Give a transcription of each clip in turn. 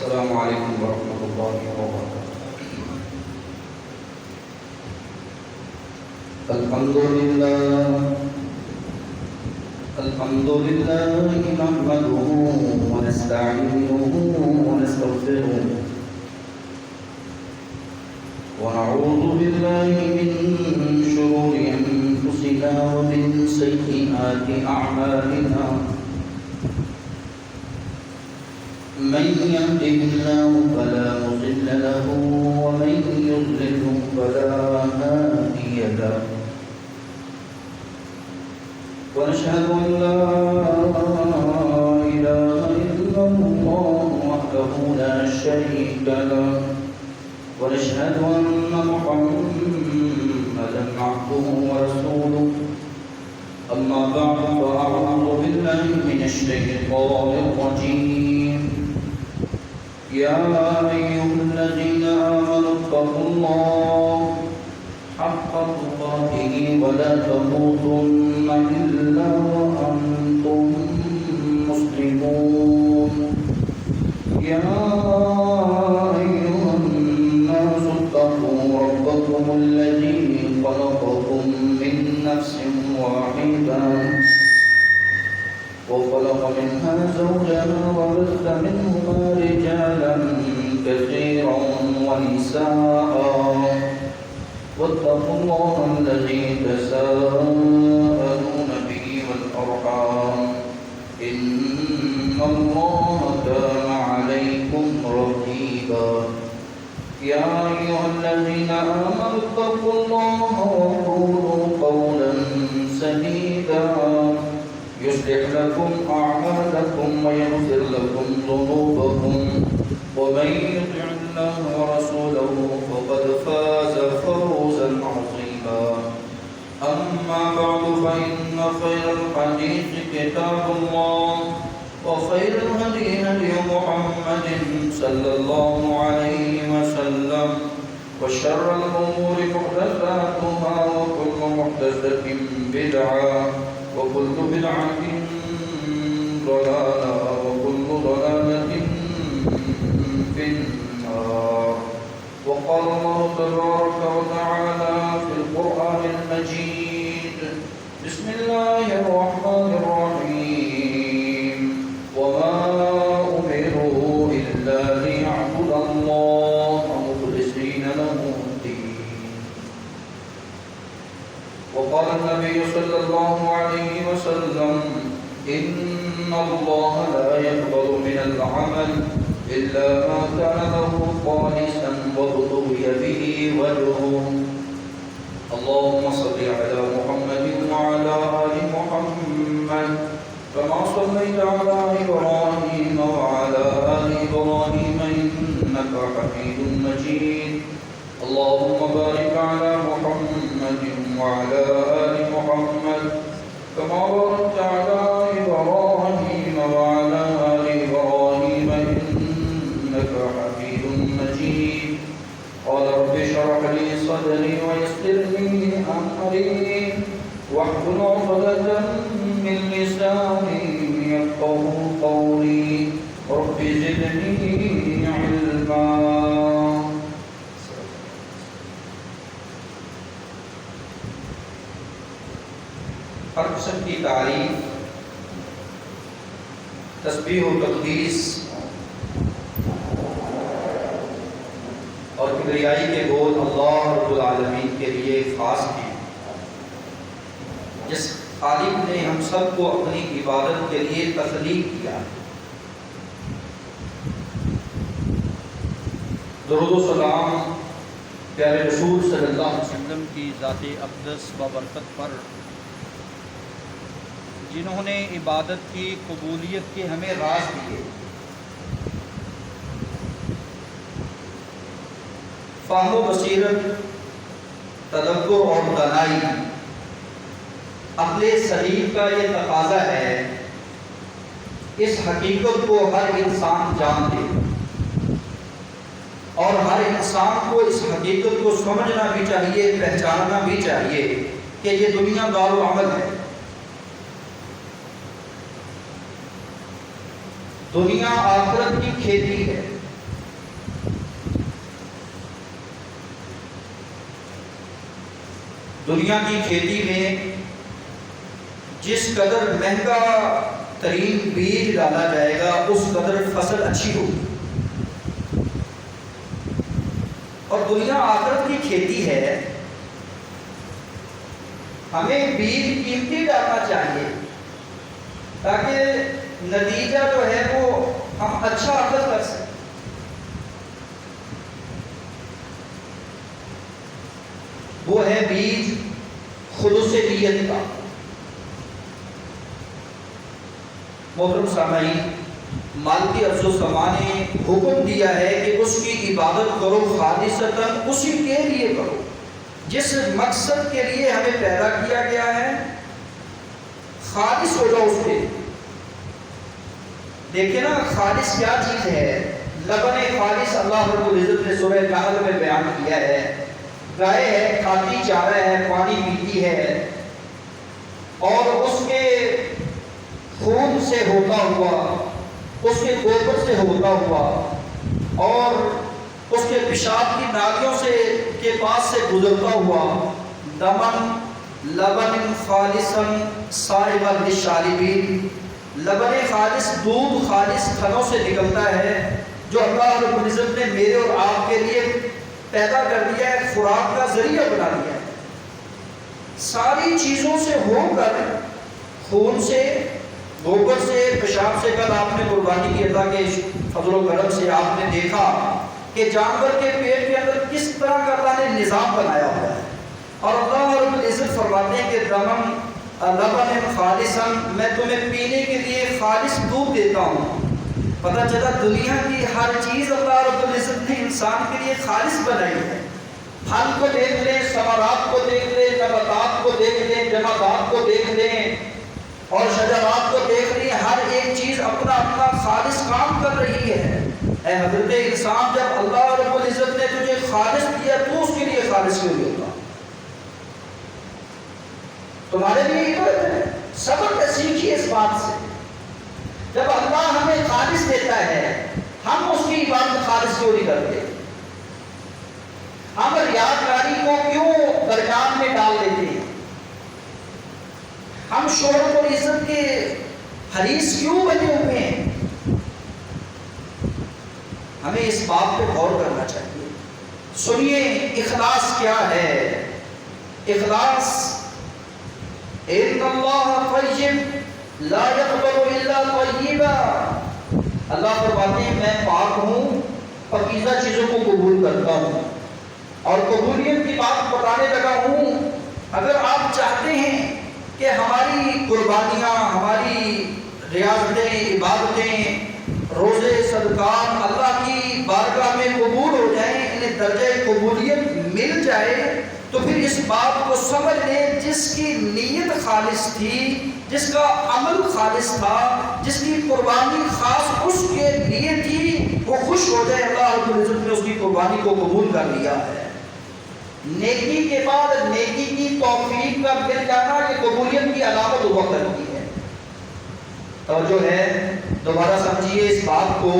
السلام علیکم ورحمۃ اللہ وبرکاتہ۔ الحمد لله نحمده ونستعينه ونستغفره ونعوذ بالله من شرور أنفسنا ومن سيئات أعمالنا، من يهده الله فلا مضل له ومن يضلل فلا هادي له، ونشهد أن لا إله إلا الله وحده لا شريك له، ونشهد أن محمدا عبده ورسوله، أما بعد فأعوذ بالله من الشيطان الرجيم، يا أيها الذين آمنوا اتقوا الله حق تقاته ولا تموتن إلا وأنتم مسلمون، يا أيها الناس اتقوا ربكم الذي خلقكم من نفس واحدة وخلق منها زوجها وبث منهما رجالا كثيرا ونساء، واتقوا الله الذي تساءلون به والأرحام إن الله كان عليكم رقيبا، يا أيها الذين آمنوا اتقوا الله وقولوا قولا سديدا يصلح لكم أعمالكم ويغفر لكم ذنوبكم، ومن يطع الله ورسوله فقد فاز فوزا عظيما، أما بعد فإن خير الحديث كتاب الله، وخير الهدي هدي محمد صلى الله عليه وسلم، وشر الأمور محدثاتها وكل محدثة بدعة وكل بدعة ضلالة وكل ضلالة في النار، وقال الله تبارك وتعالى في القرآن المجيد، بسم الله الرحمن الرحيم، وما أمروا إلا ليعبدوا الله مخلصين له الدين، وقال النبي صلى الله عليه وسلم، إن الله لا يقبل من العمل إلا ما كان له خالصا وابتغي به وجهه، اللهم صل على محمد وعلى آل محمد كما صليت على إبراهيم وعلى آل إبراهيم إنك حميد مجيد، اللهم بارك على محمد وعلى آل محمد كما باركت على إبراهيم وعلى آل إبراهيم إنك حميد مجيد، قال رب اشرح لي صدري ويسر لي أمري واحلل عقدة من لساني يفقهوا قولي، رب زدني علما۔ ہر قسم کی تعریف، تسبیح و تقدیس اور کبریائی کے بول اللہ رب العالمین کے لیے خاص ہیں، جس خالق نے ہم سب کو اپنی عبادت کے لیے تخلیق کیا۔ درود و سلام پیارے رسول صلی اللہ علیہ وسلم کی ذات اقدس و برکت پر، جنہوں نے عبادت کی قبولیت کے ہمیں راز دیے، فہم و بصیرت، تدبر اور دانائی، عقل سلیم کا یہ تقاضا ہے، اس حقیقت کو ہر انسان جان لے، اور ہر انسان کو اس حقیقت کو سمجھنا بھی چاہیے، پہچاننا بھی چاہیے کہ یہ دنیا دارالعمل ہے، دنیا آخرت کی کھیتی ہے، دنیا کی کھیتی میں جس قدر مہنگا ترین بیج ڈالا جائے گا اس قدر فصل اچھی ہوگی، اور دنیا آخرت کی کھیتی ہے، ہمیں بیج قیمتی ڈالنا چاہیے تاکہ نتیجہ جو ہے وہ ہم اچھا حاصل کر سکیں۔ وہ ہے بیج خلوص نیت کا۔ محترم سامعین، مالکی ارض و سما نے حکم دیا ہے کہ اس کی عبادت کرو خالصتاً، اسی کے لیے کرو جس مقصد کے لیے ہمیں پیدا کیا گیا ہے، خالص ہو جاؤ اس کے۔ دیکھیں نا خالص کیا چیز ہے؟ لبن خالص اللہ رب العزت نے سورہ نحل میں بیان کیا ہے۔ گائے ہے، کھاتی چارہ ہے، پانی پیتی ہے، اور اس کے خون سے ہوتا ہوا، اس کے گوبر سے ہوتا ہوا، اور اس کے پیشاب کی نالیوں سے کے پاس سے گزرتا ہوا، دمن لبن خالصا سائغا للشاربین، لبن خالص، دودھ خالص تھنوں سے نکلتا ہے جو اللہ رب العزت نے میرے اور آپ کے لیے پیدا کر دیا ہے، خوراک کا ذریعہ بنا دیا ہے۔ ساری چیزوں سے ہو کر، خون سے، گوبر سے، پیشاب سے، کل آپ نے قربانی کی، اللہ کے فضل و کرم سے آپ نے دیکھا کہ جانور کے پیٹ کے اندر کس طرح کا اللہ نے نظام بنایا ہوا ہے، اور اللہ رب العزت فرماتے ہیں کہ دمن لبن خالصا، میں تمہیں پینے کے لیے خالص دودھ دیتا ہوں۔ پتہ چلا دنیا کی ہر چیز اللہ رب العزت نے انسان کے لیے خالص بنائی ہے۔ پھل کو دیکھ لیں، ثمرات کو دیکھ لیں، نباتات کو دیکھ لیں، جمادات کو دیکھ لیں، اور شجرات کو دیکھ لیں، ہر ایک چیز اپنا اپنا خالص کام کر رہی ہے۔ اے حضرت انسان، جب اللہ رب العزت نے تجھے خالص دیا تو اس کے لیے خالص کیوں نہیں ہوگا؟ تمہارے لیے عبادت ہے۔ صبر سیکھیے اس بات سے، جب اللہ ہمیں خالص دیتا ہے ہم اس کی عبادت خالص کیوں نہیں کرتے؟ ہم ریاکاری کو کیوں درمیان میں ڈال دیتے ہیں؟ ہم شہرت اور عزت کے حریص کیوں بنے ہوئے ہیں؟ ہمیں اس بات پہ غور کرنا چاہیے۔ سنیے اخلاص کیا ہے؟ اخلاص ان اللہ طیب لا يقبل الا طیبا، اللہ فرماتے ہیں میں پاک ہوں، پاکیزہ چیزوں کو قبول کرتا ہوں، اور قبولیت کی بات بتانے لگا ہوں۔ اگر آپ چاہتے ہیں کہ ہماری قربانیاں، ہماری ریاضتیں، عبادتیں، روزے، صدقات اللہ کی بارگاہ میں قبول ہو جائیں، انہیں درجہ قبولیت مل جائے، تو پھر اس بات کو سمجھ لیں جس کی نیت خالص تھی، جس کا عمل خالص تھا، جس کی قربانی خاص اس کے لیے تھی، وہ خوش ہو جائے، اللہ رب العزت نے اس کی قربانی کو قبول کر لیا ہے۔ نیکی کے بعد نیکی کی توفیق کا مل جانا یہ قبولیت کی علامت ہوا کرتی ہے۔ توجہ ہے، دوبارہ سمجھیے اس بات کو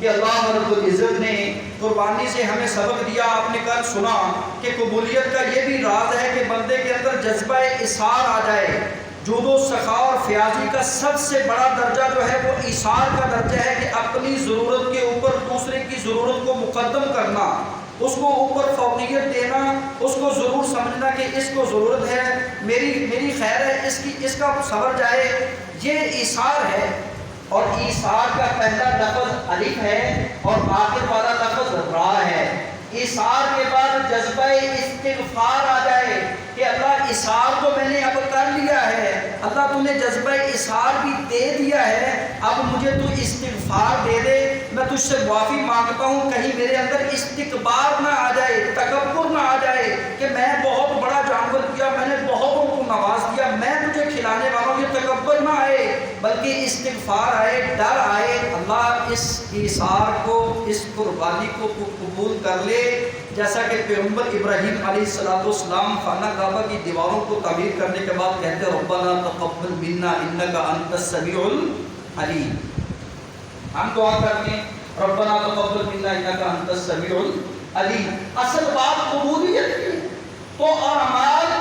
کہ اللہ رب العزت نے قربانی سے ہمیں سبق دیا۔ آپ نے کل سنا کہ قبولیت کا یہ بھی راز ہے کہ بندے کے اندر جذبہ اثار آ جائے۔ جود و سخا اور فیاضی کا سب سے بڑا درجہ جو ہے وہ ایثار کا درجہ ہے، کہ اپنی ضرورت کے اوپر دوسرے کی ضرورت کو مقدم کرنا، اس کو اوپر فوقیت دینا، اس کو ضرور سمجھنا کہ اس کو ضرورت ہے، میری خیر ہے، اس کا صبر جائے، یہ ایثار ہے۔ اور ایثار کا پہلا لفظ الف ہے اور آخر والا لفظ را ہے۔ ایثار کے بعد جذبہ استغفار آ جائے کہ اللہ ایثار تو میں نے اب کر لیا ہے، اللہ تو نے جذبہ ایثار بھی دے دیا ہے، اب مجھے تو استغفار دے دے، میں تجھ سے معافی مانگتا ہوں، کہیں میرے اندر استکبار نہ آ جائے، تکبر نہ آ جائے کہ میں بہت بڑا جانور کیا، میں نے بہتوں کو نواز دیا، میں تجھے کھلانے والا ہوں، یہ تکبر نہ آئے بلکہ استغفار آئے، ڈر آئے، اللہ اس ایثار کو، اس قربانی کو قبول کر لے۔ جیسا کہ پیغمبر ابراہیم علیہ السلام خانہ کعبہ کی دیواروں کو تعمیر کرنے کے بعد کہتے ربنا تقبل منا انک انت السمیع العلیم، ہم دعا کرتے ہیں ربنا تقبل منا انک انت السمیع العلیم۔ اصل بات قبولیت کی، تو اعمال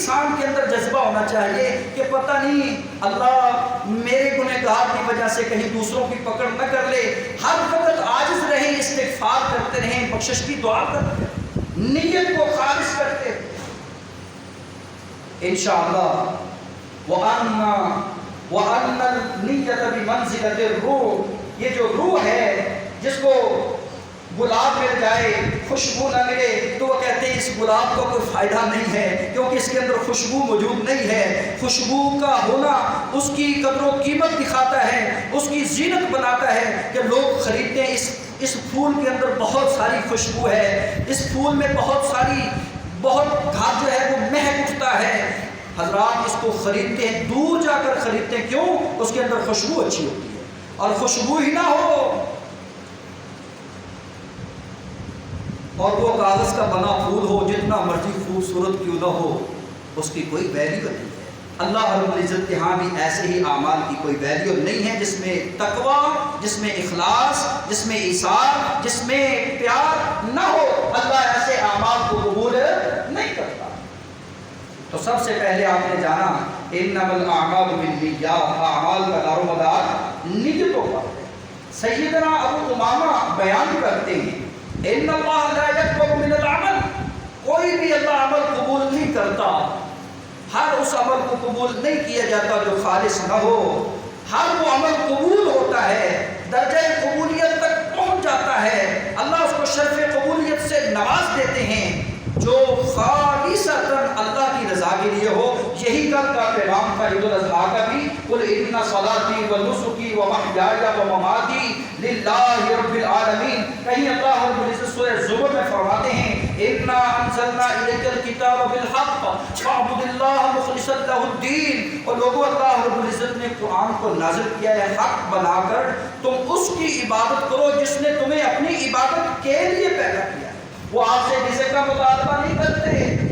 انسان کے اندر جذبہ ہونا چاہیے کہ پتہ نہیں اللہ میرے گنہگار کی وجہ سے کہیں دوسروں کی پکڑ نہ کر لے. ہر وقت عاجز رہیں، استغفار کرتے رہیں، بخشش کی دعا کرتے رہیں، نیت کو خالص کرتے رہیں انشاءاللہ. وَأَنَّ النِّيَّةَ بِمَنزِلَةِ الروح، یہ جو روح ہے جس کو گلاب مل جائے خوشبو نہ ملے تو وہ کہتے ہیں اس گلاب کا کوئی فائدہ نہیں ہے، کیونکہ اس کے اندر خوشبو موجود نہیں ہے. خوشبو کا ہونا اس کی قدر و قیمت دکھاتا ہے، اس کی زینت بناتا ہے کہ لوگ خریدتے ہیں. اس پھول کے اندر بہت ساری خوشبو ہے، اس پھول میں بہت گھر جو ہے وہ مہک اٹھتا ہے. حضرات اس کو خریدتے ہیں، دور جا کر خریدتے ہیں. کیوں؟ اس کے اندر خوشبو اچھی ہوتی ہے. اور خوشبو ہی نہ ہو اور وہ کاغذ کا بنا پھول ہو، جتنا مرضی خوبصورت کیوں نہ ہو، اس کی کوئی ویلیو نہیں ہے. اللہ رب العزت کے ہاں بھی ایسے ہی اعمال کی کوئی ویلیو نہیں ہے جس میں تقوی، جس میں اخلاص، جس میں ایثار، جس میں پیار نہ ہو. اللہ ایسے اعمال کو قبول نہیں کرتا. تو سب سے پہلے آپ نے جانا انما الاعمال بالنیات، اعمال کا دار و مدار نیتوں پر ہے. سیدنا ابو امامہ بیان کرتے ہیں ان اللہ لا يقبل من العمل، کوئی بھی اللہ عمل قبول نہیں کرتا. ہر اس عمل کو قبول نہیں کیا جاتا جو خالص نہ ہو. ہر وہ عمل قبول ہوتا ہے، درجہ قبولیت تک پہنچ جاتا ہے. اللہ اس کو شرف قبولیت سے نواز دیتے ہیں جو خالصتاً اللہ کی رضا کے لیے ہو. یہی کل کا پیغام تھا عید الاضحیٰ کا بھی، قل ان صلاتی و نسکی و محیای و مماتی للہ رب العالمین. کہیں اللہ رب العزت سورہ زمر میں فرماتے ہیں انا انزلنا الیک الکتاب بالحق فاعبد اللہ مخلصا لہ الدین. اور لوگوں اللہ رب العزت نے قرآن کو نازل کیا ہے حق بنا کر، تم اس کی عبادت کرو جس نے تمہیں اپنی عبادت کے لیے پیدا کیا. وہ آپ سے رزق کا مطالبہ نہیں کرتے.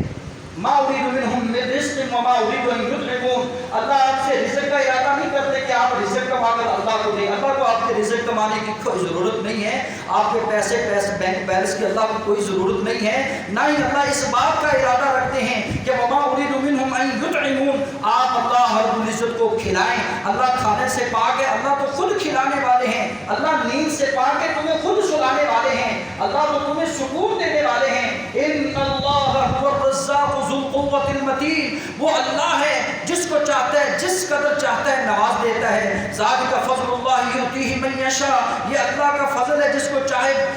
ما اريد منهم من رزق وما اريد ان يطعمون. اللہ آپ سے رزق کا ارادہ نہیں کرتے کہ آپ رزق کما کر اللہ کو دیں. اللہ کو آپ کے رزق کمانے کی کوئی ضرورت نہیں ہے. آپ کے پیسے بینک بیلنس کی اللہ کو کوئی ضرورت نہیں ہے. نہ ہی اللہ اس بات کا ارادہ رکھتے ہیں کہ وما اريد منهم ان يطعمون، آپ اللہ رب العزت کو کھلائیں. اللہ کھانے سے پاک ہے، اللہ تو خود کھلانے والے ہیں. اللہ نیند سے پاک ہے، تمہیں خود سلانے والے ہیں. اللہ تو تمہیں سکون دینے والے ہیں. ان اللہ هو الرزاق ذو القوة المتین، وہ اللہ ہے جس کو چاہتا ہے جس قدر چاہتا ہے نواز دیتا ہے. ذالک فضل اللہ یؤتیہ من یشاء، یہ اللہ کا فضل ہے، جس کو چاہے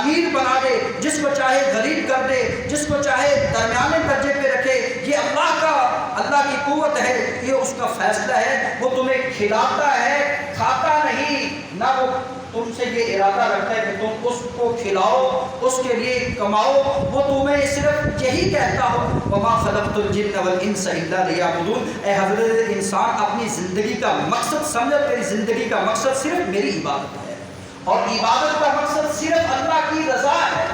امیر بنا دے، جس کو چاہے غریب کر دے، جس کو چاہے درمیانے درجے پہ رکھے. یہ اللہ کی قوت ہے، یہ اس کا فیصلہ ہے. وہ تمہیں کھلاتا ہے، کھاتا نہیں. نہ وہ تم سے یہ ارادہ رکھتا ہے کہ تم اس کو کھلاؤ، اس کے لیے کماؤ. وہ تمہیں صرف یہی کہتا ہو وما خلقت الجن والانس الا لیعبدون. اے حضرت انسان، اپنی زندگی کا مقصد سمجھ، تیری زندگی کا مقصد صرف میری عبادت ہے، اور عبادت کا مقصد صرف اللہ کی رضا ہے.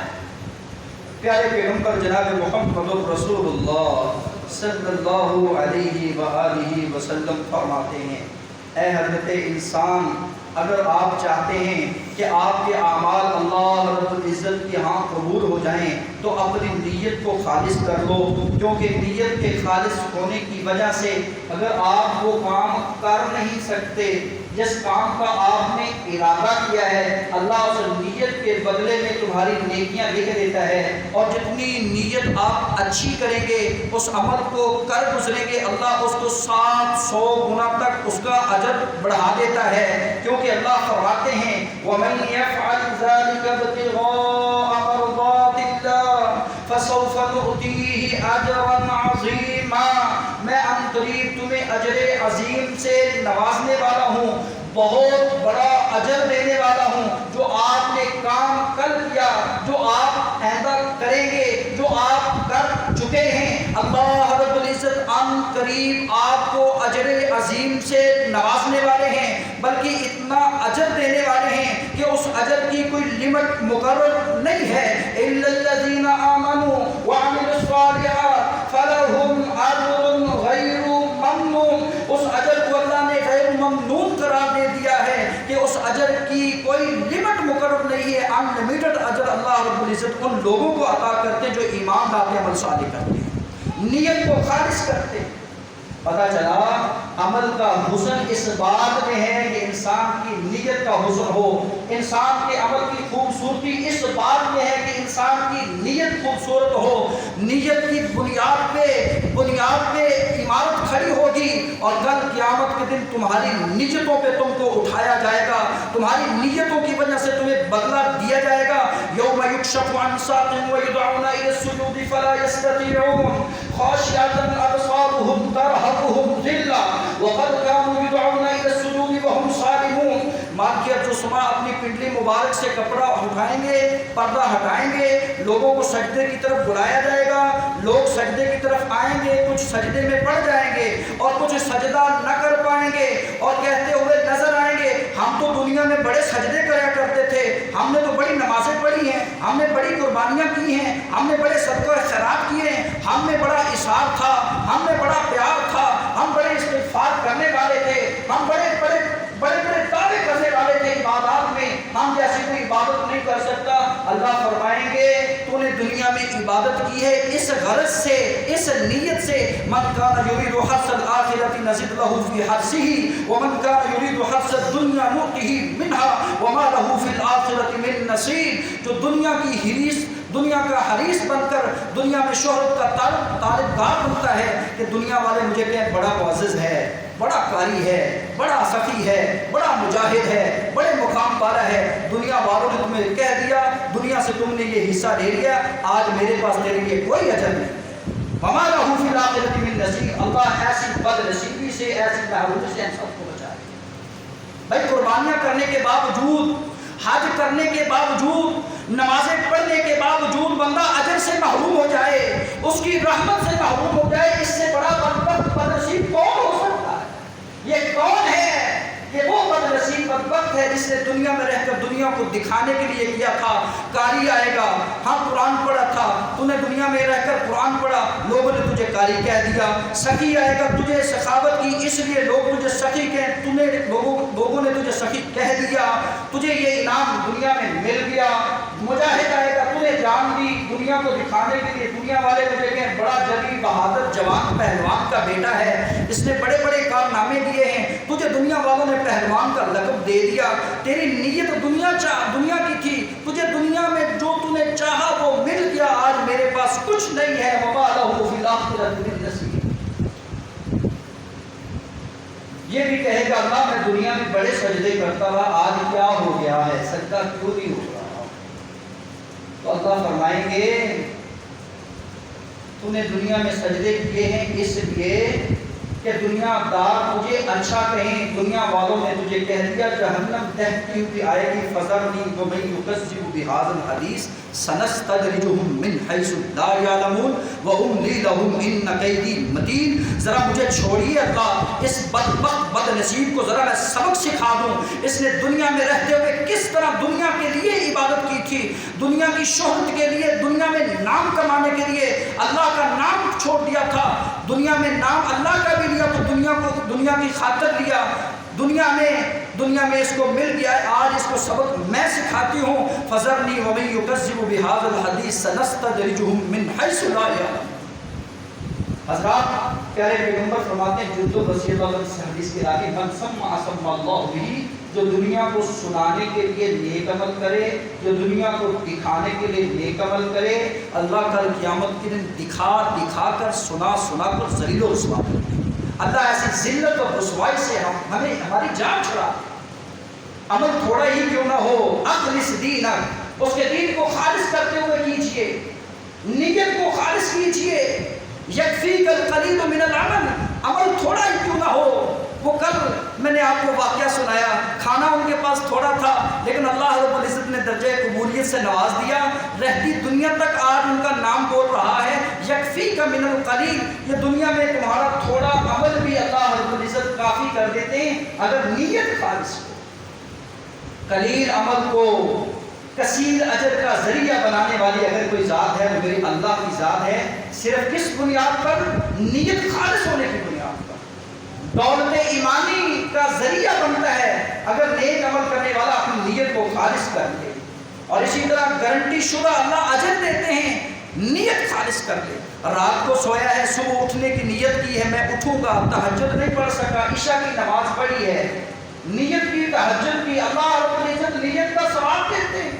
پیارے پیغمبر جناب محمد رسول اللہ صلی اللہ علیہ وآلہ وسلم فرماتے ہیں اے حضرت انسان، اگر آپ چاہتے ہیں کہ آپ کے اعمال اللہ رب العزت کے ہاں قبول ہو جائیں تو اپنی نیت کو خالص کر لو. کیونکہ نیت کے خالص ہونے کی وجہ سے اگر آپ وہ کام کر نہیں سکتے جس کام کا آپ نے ارادہ کیا ہے، اللہ اس نیت کے بدلے میں تمہاری نیکیاں لکھ دیتا ہے. اور جتنی نیت آپ اچھی کریں گے، اس عمل کو کر گزریں گے، اللہ اس کو 700 گنا تک اس کا اجر بڑھا دیتا ہے. کیونکہ اللہ فرماتے ہیں وَمَن يَفْعَلْ ذَلِكَ ابْتِغَاءَ مَرْضَاتِ اللَّهِ فَسَوْفَ نُؤْتِيهِ أَجْرًا عَظِيمًا. میں ان قریب تمہیں اجر عظیم سے نوازنے والا ہوں، بہت بڑا اجر دینے والا ہوں. جو آپ نے کام کر کیا، جو آپ آئندہ کریں گے، جو آپ کر چکے ہیں، اللہ رب العزت ان قریب آپ کو اجر عظیم سے نوازنے والے ہیں. بلکہ اتنا اجر دینے والے ہیں کہ اس اجر کی کوئی لمٹ مقرر نہیں ہے. الا الذين آمنوا وعملوا الصالحات فلهم اجر غیر ممنون. اس اجر کو اللہ نے غیر ممنون قرار دے دیا ہے کہ اس اجر کی کوئی لمٹ مقرر نہیں ہے. ان لمیٹڈ اجر اللہ رب العزت ان لوگوں کو عطا کرتے ہیں جو ایمان لاتے عمل صالح کرتے ہیں. نیت کو خالص کرتے. پتہ چلا عمل کا حسن اس بات میں ہے کہ انسان کی نیت کا حسن ہو. انسان کے عمل کی خوبصورتی اس بات میں ہے کہ انسان کی نیت خوبصورت ہو. نیت کی بنیاد پہ عمارت کھڑی ہوگی اور کل قیامت کے دن تمہاری نیتوں پہ تم کو اٹھایا جائے گا. تمہاری نیتوں کی وجہ سے تمہیں بدلہ دیا جائے گا. یوم یکشف عن ساق ویدعون الی السجود فلا یستطیعون خاشعۃ ابصارهم ترهقهم ذلہ وقد كانوا يدعون الى السجود وهم سالمون. مالکیت جو صبح اپنی پنڈلی مبارک سے کپڑا اٹھائیں گے، پردہ ہٹائیں گے، لوگوں کو سجدے کی طرف بلایا جائے گا. لوگ سجدے کی طرف آئیں گے، کچھ سجدے میں پڑ جائیں گے اور کچھ سجدہ نہ کر پائیں گے اور کہتے ہوئے نظر آئیں گے ہم تو دنیا میں بڑے سجدے کریا کرتے تھے، ہم نے تو بڑی نمازیں پڑھی ہیں، ہم نے بڑی قربانیاں کی ہیں، ہم نے بڑے صدقہ و خیرات کیے ہیں، ہم میں بڑا اثار تھا، ہم میں بڑا پیار تھا، ہم بڑے استغفار کرنے والے تھے، ہم بڑے دعوے کرنے والے تھے عبادات میں، ہم جیسی کوئی عبادت نہیں کر سکتا. اللہ فرمائیں گے تو نے دنیا میں عبادت کی ہے اس غرض سے، اس نیت سے. من کان یرید حرث الآخرۃ نزد له فی حرثه ومن کان یرید حرث الدنیا نؤتہ منها وما له فی الآخرۃ من نصیب. جو دنیا کا حریص بن کر دنیا میں شہرت کا طالبگار بنتا ہے کہ دنیا والے مجھے کہیں بڑا معزز ہے، بڑا قاری ہے، بڑا سخی ہے، بڑا مجاہد ہے، بڑے مقام والا ہے. دنیا والوں نے تمہیں کہہ دیا، دنیا سے تم نے یہ حصہ لے لیا، آج میرے پاس تیرے لیے کوئی اجر نہیں. وما له فی الآخرۃ من نصیب. اللہ ایسی بد نصیبی سے، ایسی محرومی سے ہم سب کو بچائے. بھائی قربانیاں کرنے کے باوجود، حج کرنے کے باوجود، نمازیں پڑھنے کے باوجود بندہ اجر سے محروم ہو جائے، اس کی رحمت سے محروم ہو جائے، اس سے بڑا بدبخت بدنصیب کون ہو سکتا ہے؟ یہ کون ہے کہ وہ بدنصیب بدبخت ہے جس نے دنیا میں رہ کر دنیا کو دکھانے کے لیے کیا تھا. قاری آئے گا، ہاں قرآن پڑھا تھا، تو نے دنیا میں رہ کر قرآن پڑھا، لوگوں نے تجھے قاری کہہ دیا. سخی آئے گا، تجھے سخاوت کی اس لیے لوگ تجھے سخی کہیں، لوگوں نے تجھے سخی کہہ دیا، تجھے یہ انعام دنیا میں مل گیا. مجاہد آئے گا، تجھے جان دی دنیا کو دکھانے کے لیے، دنیا والے تجھے کہیں بڑا جلی بہادر جوان پہلوان کا بیٹا ہے، اس نے بڑے بڑے کارنامے دیے ہیں، تجھے دنیا والوں نے پہلوان کا لقب دے دیا. تیری نیت دنیا کی تھی، تجھے دنیا میں جو تو نے چاہا وہ مل گیا، آج میرے پاس کچھ نہیں ہے. وما له فی الآخرۃ من نصیب. یہ بھی کہے گا اللہ میں دنیا میں بڑے سجدے کرتا رہا، آج کیا ہو گیا ہے، سجدہ کیوں نہیں ہو رہا؟ تو اللہ فرمائیں گے تو نے دنیا میں سجدے کیے ہیں اس لیے کہ دنیا دار تجھے اچھا کہیں. دنیا والوں نے تجھے کہہ دیا جہنم دہتی ہوئی آئے گی، فذرنی ومن یکذب بہذا الحدیث سنستدرجهم من حیث لا یعلمون واملی لهم ان کیدی متین. ذرا مجھے چھوڑیے اللہ، اس بدبخت بد نصیب کو ذرا میں سبق سکھا دوں. اس نے دنیا میں رہتے ہوئے کس طرح دنیا کے لیے عبادت کی تھی، دنیا کی شہرت کے لیے، دنیا میں نام کمانے کے لیے اللہ کا نام چھوڑ دیا تھا. دنیا میں نام اللہ کا بھی لیا تو دنیا کی خاطر لیا. دنیا میں اس کو مل گیا ہے، آج اس کو سبق میں سکھاتی ہوں. فذرنی ومن یکذب بہذا الحدیث سنستدرجهم من حیث لا یعلمون. حضرات پیارے پیغمبر فرماتے ہیں جلد و بصیر اس حدیث کے آگے من سمع سمع اللہ بھی، جو دنیا کو سنانے کے لیے نیک عمل کرے، جو دنیا کو دکھانے کے لیے نیک عمل کرے، اللہ کل قیامت کے دن دکھا کر سنا کر ذلیل و رسوا کرے. اللہ ایسی ذلت اور رسوائی سے ہمیں ہماری جان چھڑا. عمل تھوڑا ہی کیوں نہ ہو، اخلص دینک، اس کے دین کو خالص کرتے ہوئے کیجئے، نیت کو خالص کیجئے. یکفیک القلیل من العمل، عمل تھوڑا ہی کیوں نہ ہو. وہ کل میں نے آپ کو واقعہ سنایا، کھانا ان کے پاس تھوڑا تھا لیکن اللہ رب العزت نے درجہ قبولیت سے نواز دیا، رہتی دنیا تک آج ان کا نام بول رہا ہے یکفیک من القلیل. یہ دنیا میں تمہارا تھوڑا عمل بھی اللہ رب العزت کافی کر دیتے ہیں اگر نیت خالص ہو. قلیل عمل کو کثیر اجر کا ذریعہ بنانے والی اگر کوئی ذات ہے وہ میری اللہ کی ذات ہے. صرف کس بنیاد پر؟ نیت خالص ہونے کی بنیاد پر. دولت ایمانی کا ذریعہ بنتا ہے اگر نیک عمل کرنے والا اپنی نیت کو خالص کر دے. اور اسی طرح گارنٹی شدہ اللہ اجر دیتے ہیں نیت خالص کر لے. رات کو سویا ہے، صبح اٹھنے کی نیت کی ہے، میں اٹھوں گا، تہجد نہیں پڑھ سکا، عشاء کی نماز پڑھی ہے، نیت کی، تہجد کی، اللہ رب العزت نیت کا ثواب دیتے ہیں.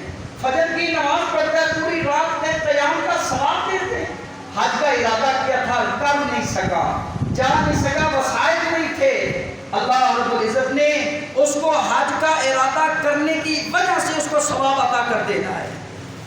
فجر کی نماز پڑھتا ہے، پوری رات میں قیام کا ثواب دیتے ہیں. حج کا ارادہ کیا تھا، کر نہیں سکا، جا نہیں سکا، وسائل نہیں تھے، اللہ رب العزت نے اس کو حج کا ارادہ کرنے کی وجہ سے اس کو ثواب عطا کر دینا ہے.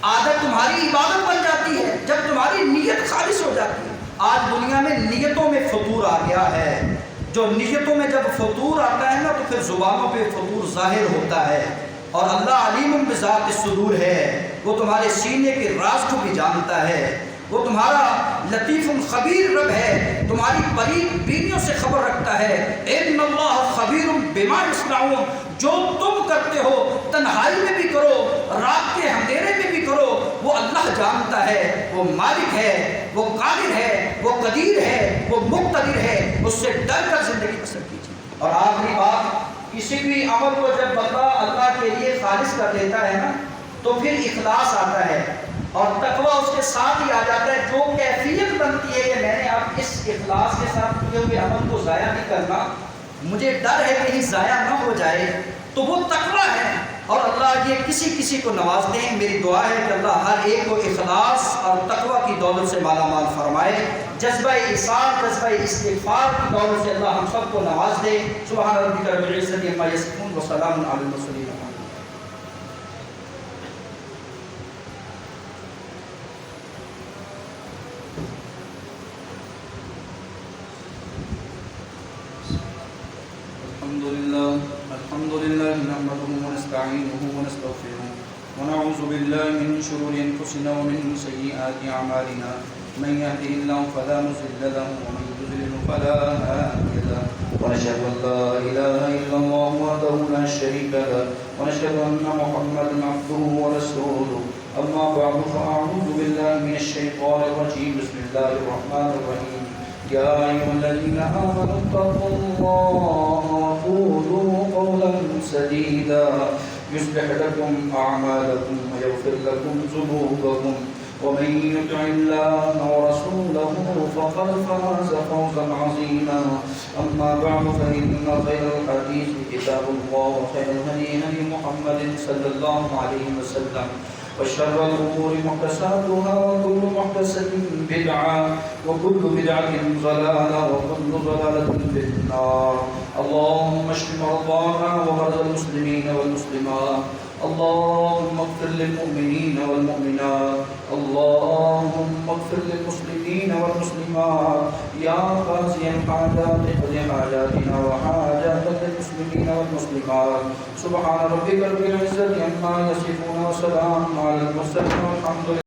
عادت تمہاری عبادت بن جاتی ہے جب تمہاری نیت خالص ہو جاتی ہے. آج دنیا میں نیتوں میں فطور آ گیا ہے. جو نیتوں میں جب فطور آتا ہے نا تو پھر زبانوں پہ فطور ظاہر ہوتا ہے. اور اللہ علیم بذات الصدور ہے، وہ تمہارے سینے کے راز کو بھی جانتا ہے. وہ تمہارا لطیف خبیر رب ہے، تمہاری قریب بینیوں سے خبر رکھتا ہے. ان اللہ خبیر بما یصنعون، جو تم کرتے ہو تنہائی میں بھی کرو، رات کے اندھیرے میں بھی کرو، وہ اللہ جانتا ہے. وہ مالک ہے، وہ قادر ہے، وہ قدیر ہے، وہ مقتدر ہے. اس سے ڈر کر زندگی بسر کیجیے. اور آخری بات، کسی بھی عمل کو جب بندہ اللہ کے لیے خالص کر لیتا ہے نا تو پھر اخلاص آتا ہے اور تقوی اس کے ساتھ ہی آ جاتا ہے. جو کیفیت بنتی ہے کہ میں نے اب اس اخلاص کے ساتھ کیے ہوئے عمل کو ضائع نہیں کرنا، مجھے ڈر ہے کہیں ضائع نہ ہو جائے، تو وہ تقوی ہے. اور اللہ یہ کسی کسی کو نواز دیں. میری دعا ہے کہ اللہ ہر ایک کو اخلاص اور تقوی کی دولت سے مالا مال فرمائے. جذبہ احسان، جذبہ استغفار کی دولت سے اللہ ہم سب کو نواز دے. سبحان ربک رب العزت عما یصفون وسلام علی المرسلین. الحمد لله نحمده ونستعينه ونستغفره ونعوذ بالله من شرور انفسنا ومن سيئات اعمالنا. من يهده الله فلا مضل له ومن يضلل فلا هادي له. ونشهد ان لا اله الا الله وحده لا شريك له ونشهد ان محمدا عبده ورسوله. اما بعد فاعوذ بالله من الشيطان الرجيم. بسم الله الرحمن الرحيم. يا أيها الذين آمنوا اتقوا الله وقولوا قولا سديدا يصلح لكم أعمالكم ويغفر لكم ذنوبكم ومن يطع الله ورسوله فقد فاز فوزا عظيما. أما بعد فإن خير الحديث كتاب الله وخير الهدي هدي محمد صلى الله عليه وسلم وشر الأمور محدثاتها وكل محدثة بدعة وكل بدعة ضلالة وكل ضلالة في النار. اللهم اشف مرضانا ومرضى المسلمين والمسلمات. اللهم اغفر للمؤمنين والمؤمنات. اللهم اغفر للمسلمين والمسلمات. يا قاضي الحاجات اقض حاجاتنا وحاجات المسلمين والمسلمات. سبحان ربك رب العزة عما يصفون وسلام على المرسلين والحمد لله.